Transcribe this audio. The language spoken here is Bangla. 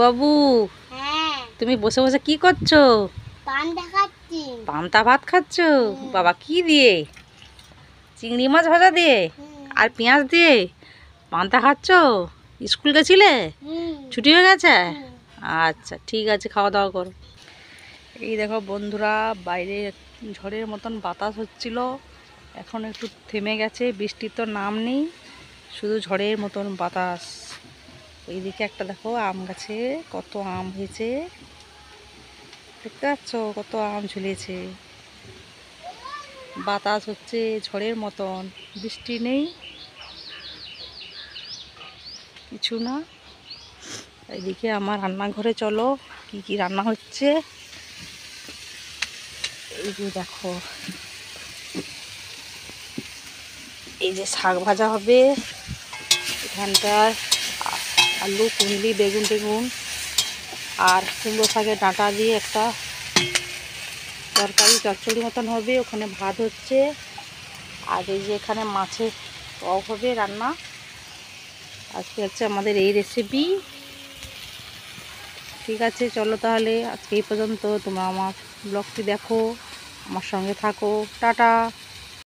বাবু, হ্যাঁ, তুমি বসে বসে কি করছো? পান্তা খাচ্ছি। পান্তা ভাত খাচ্ছো? বাবা, কি দিয়ে? চিংড়ি মাছ ভাজা দিয়ে আর পেঁয়াজ দিয়ে পান্তা খাচ্ছো? স্কুল গেছিলে? ছুটি হয়ে গেছে? আচ্ছা, ঠিক আছে, খাওয়া দাওয়া করো। এই দেখো বন্ধুরা, বাইরে ঝড়ের মতন বাতাস হচ্ছিল, এখন একটু থেমে গেছে। বৃষ্টির তো নাম নেই, শুধু ঝড়ের মতন বাতাস। এইদিকে একটা দেখো আম গাছে কত আম হয়েছে, দেখতে পাচ্ছ কত আম ঝুলেছে। বাতাস হচ্ছে ঝড়ের মতন, বৃষ্টি নেই, কিছু না। এইদিকে আমার রান্নাঘরে চলো, কি কি রান্না হচ্ছে। এই যে দেখো, এই যে শাক ভাজা হবে এখানটায়, আলু কুঁদরি বেগুন টেগুন আর কুমড়ো শাকের ডাঁটা দিয়ে একটা তরকারি চচ্চড়ি মতন হবে। ওখানে ভাত হচ্ছে, আর এই যে এখানে মাছের টক হবে রান্না। আজকে হচ্ছে আমাদের এই রেসিপি। ঠিক আছে, চলো তাহলে আজকে এই পর্যন্ত। তোমরা আমার ব্লগটি দেখো, আমার সঙ্গে থাকো। টাটা।